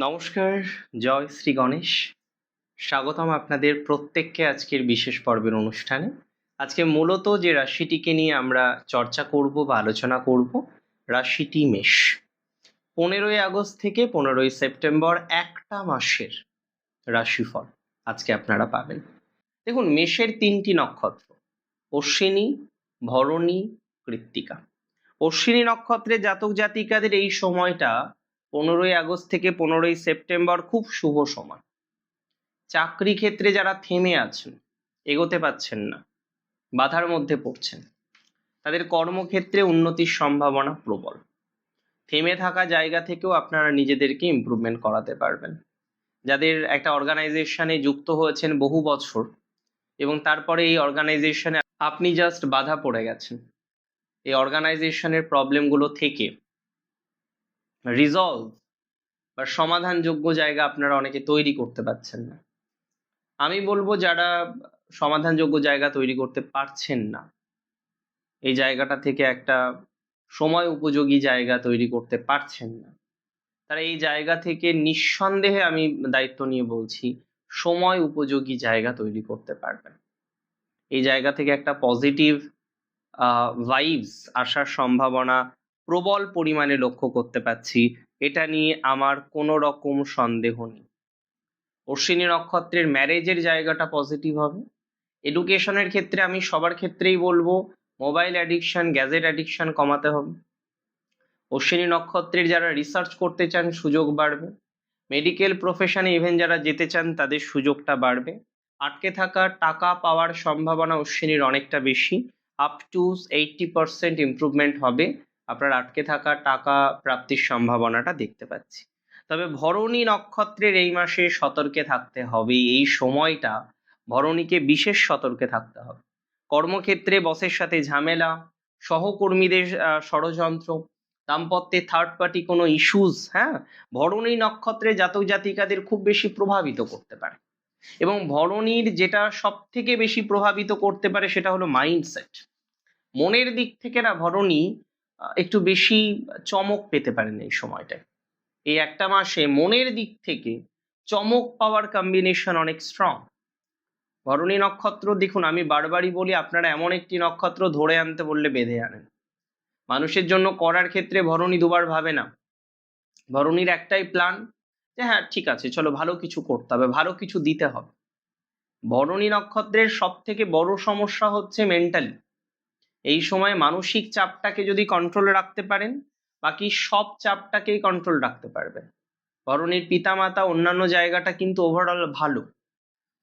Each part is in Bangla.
নমস্কার, জয় শ্রী গণেশ। স্বাগতম আপনাদের প্রত্যেককে আজকের বিশেষ পর্বের অনুষ্ঠানে। আজকে মূলত যে রাশিটিকে নিয়ে আমরা চর্চা করব বা আলোচনা করব, রাশিটি মেষ। 15ই আগস্ট থেকে 15ই সেপ্টেম্বর একটা মাসের রাশিফল আজকে আপনারা পাবেন। দেখুন, মেষের 3টি নক্ষত্র: অশ্বিনী, ভরণী, কৃত্তিকা। অশ্বিনী নক্ষত্রের জাতক জাতিকাদের এই সময়টা 15ই আগস্ট থেকে 15ই সেপ্টেম্বর খুব শুভ সময়। চাকরি ক্ষেত্রে যারা থেমে আছেন, এগোতে পাচ্ছেন না, বাধার মধ্যে পড়ছেন, তাদের কর্মক্ষেত্রে উন্নতির সম্ভাবনা প্রবল। থেমে থাকা জায়গা থেকেও আপনারা নিজেদেরকে ইমপ্রুভমেন্ট করাতে পারবেন। যাদের একটা অর্গানাইজেশনে যুক্ত হয়েছেন বহু বছর এবং তারপরে এই অর্গানাইজেশনে আপনি জাস্ট বাধা পড়ে গেছেন, এই অর্গানাইজেশনের প্রবলেমগুলো থেকে রিজলভ বা সমাধানযোগ্য জায়গা আপনারা অনেকে তৈরি করতে পারছেন না। আমি বলবো, যারা সমাধানযোগ্য জায়গা তৈরি করতে পারছেন না, এই জায়গাটা থেকে একটা সময় উপযোগী জায়গা তৈরি করতে পারছেন না, তারা এই জায়গা থেকে নিঃসন্দেহে, আমি দায়িত্ব নিয়ে বলছি, সময় উপযোগী জায়গা তৈরি করতে পারবেন। এই জায়গা থেকে একটা পজিটিভ ভাইবস আসার সম্ভাবনা প্রবল পরিমাণে লক্ষ্য করতে পারছি। এটা নিয়ে আমার কোনো রকম সন্দেহ নেই। অশ্বিনী নক্ষত্রের ম্যারেজের জায়গাটা পজিটিভ হবে। এডুকেশনের ক্ষেত্রে আমি সবার ক্ষেত্রেই বলবো, মোবাইল অ্যাডিকশন, গ্যাজেট অ্যাডিকশন কমাতে হবে। অশ্বিনী নক্ষত্রের যারা রিসার্চ করতে চান, সুযোগ বাড়বে। মেডিকেল প্রফেশনে ইভেন যারা যেতে চান, তাদের সুযোগটা বাড়বে। আটকে থাকা টাকা পাওয়ার সম্ভাবনা অশ্বিনীর অনেকটা বেশি, আপ টু 80% ইমপ্রুভমেন্ট হবে। আপনার আটকে থাকা টাকা প্রাপ্তির সম্ভাবনাটা দেখতে পাচ্ছি। তবে ভরণী নক্ষত্রের এই মাসে সতর্কে থাকতে হবে। এই সময়টা ভরণীকে বিশেষ সতর্কে থাকতে হবে। কর্মক্ষেত্রে বসের সাথে ঝামেলা, সহকর্মীদের ষড়যন্ত্র, দাম্পত্যে থার্ড পার্টি কোনো ইস্যুস, ভরণী নক্ষত্রে জাতক জাতিকাদের খুব বেশি প্রভাবিত করতে পারে। এবং ভরণীর যেটা সব থেকে বেশি প্রভাবিত করতে পারে সেটা হলো মাইন্ডসেট। মনের দিক থেকে না, ভরণী একটু বেশি চমক পেতে পারেন এই সময়টায়। এই একটা মাসে মনের দিক থেকে চমক পাওয়ার কম্বিনেশন অনেক স্ট্রং। ভরণী নক্ষত্র, দেখুন, আমি বারবারই বলি, আপনারা এমন একটি নক্ষত্র ধরে আনতে বললে বেঁধে আনেন। মানুষের জন্য করার ক্ষেত্রে ভরণী দুবার ভাবে না। ভরণীর একটাই প্ল্যান, যে হ্যাঁ ঠিক আছে, চলো ভালো কিছু করতে হবে, ভালো কিছু দিতে হবে। ভরণী নক্ষত্রের সব থেকে বড় সমস্যা হচ্ছে মেন্টালি। এই সময় মানসিক চাপটাকে যদি কন্ট্রোলে রাখতে পারেন, বাকি সব চাপটাকেই কন্ট্রোল রাখতে পারবেন। ভরণীর পিতামাতা, অন্যান্য জায়গাটা কিন্তু ওভারঅল ভালো।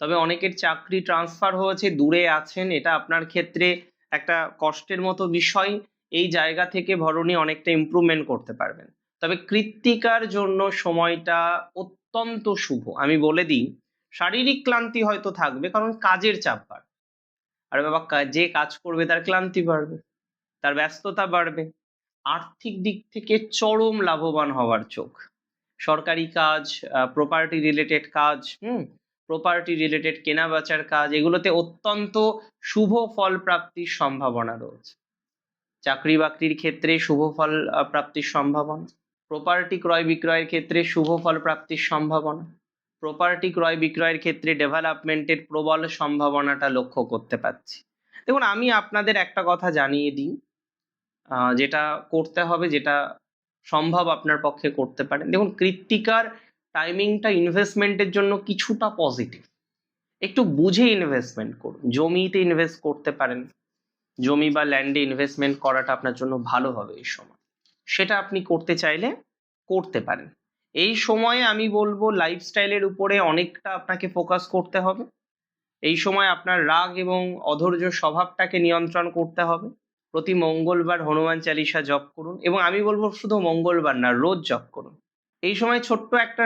তবে অনেকের চাকরি ট্রান্সফার হয়েছে, দূরে আছেন, এটা আপনার ক্ষেত্রে একটা কষ্টের মতো বিষয়। এই জায়গা থেকে ভরণী অনেকটা ইমপ্রুভমেন্ট করতে পারবেন। তবে কৃত্তিকার জন্য সময়টা অত্যন্ত শুভ। আমি বলে দিই, শারীরিক ক্লান্তি হয়তো থাকবে, কারণ কাজের চাপ বাড়বে। আর বাবা, যে কাজ করবে তার ক্লান্তি বাড়বে, তার ব্যস্ততা বাড়বে। আর্থিক দিক থেকে চরম লাভবান হওয়ার চোখ। সরকারি কাজ, প্রপার্টি রিলেটেড কাজ, প্রপার্টি রিলেটেড কেনা বেচার কাজ, এগুলোতে অত্যন্ত শুভ ফল প্রাপ্তির সম্ভাবনা রয়েছে। চাকরি বাকরির ক্ষেত্রে শুভ ফল প্রাপ্তির সম্ভাবনা। প্রপার্টি ক্রয় বিক্রয়ের ক্ষেত্রে শুভ ফল প্রাপ্তির সম্ভাবনা। প্রপার্টি ক্রয় বিক্রয়ের ক্ষেত্রে ডেভেলপমেন্টের প্রবল সম্ভাবনাটা লক্ষ্য করতে পারছি। দেখুন, আমি আপনাদের একটা কথা জানিয়ে দিই, যেটা করতে হবে, যেটা সম্ভব আপনার পক্ষে করতে পারেন। দেখুন, কৃত্তিকার টাইমিংটা ইনভেস্টমেন্টের জন্য কিছুটা পজিটিভ। একটু বুঝে ইনভেস্টমেন্ট করুন। জমিতে ইনভেস্ট করতে পারেন, জমি বা ল্যান্ডে ইনভেস্টমেন্ট করাটা আপনার জন্য ভালো হবে এই সময়। সেটা আপনি করতে চাইলে করতে পারেন। এই সময়ে আমি বলবো, লাইফস্টাইলের উপরে অনেকটা আপনাকে ফোকাস করতে হবে। এই সময় আপনার রাগ এবং অধৈর্য স্বভাবটাকে নিয়ন্ত্রণ করতে হবে। প্রতি মঙ্গলবার হনুমান চালিসা জপ করুন, এবং আমি বলবো শুধু মঙ্গলবার না, রোজ জপ করুন। এই সময় ছোট্ট একটা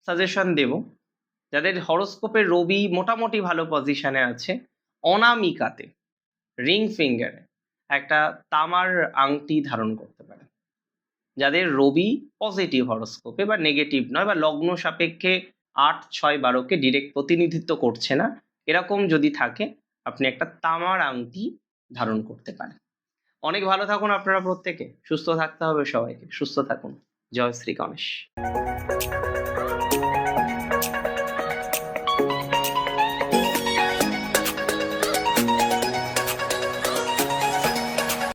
সাজেশন দেব, যাদের হরোস্কোপে রবি মোটামুটি ভালো পজিশনে আছে, অনামিকাতে রিং ফিঙ্গারে একটা তামার আংটি ধারণ করতে পারেন। যাদের রবি পজিটিভ হরোস্কোপে বা নেগেটিভ নয়, বা লগ্ন সাপেক্ষে 8, 6, 12কে ডিরেক্ট প্রতিনিধিত্ব করছে না, এরকম যদি থাকে, আপনি একটা তামার আংটি ধারণ করতে পারেন। অনেক ভালো থাকুন আপনারা প্রত্যেকে। সুস্থ থাকতে হবে সবাইকে। সুস্থ থাকুন। জয় শ্রী গণেশ।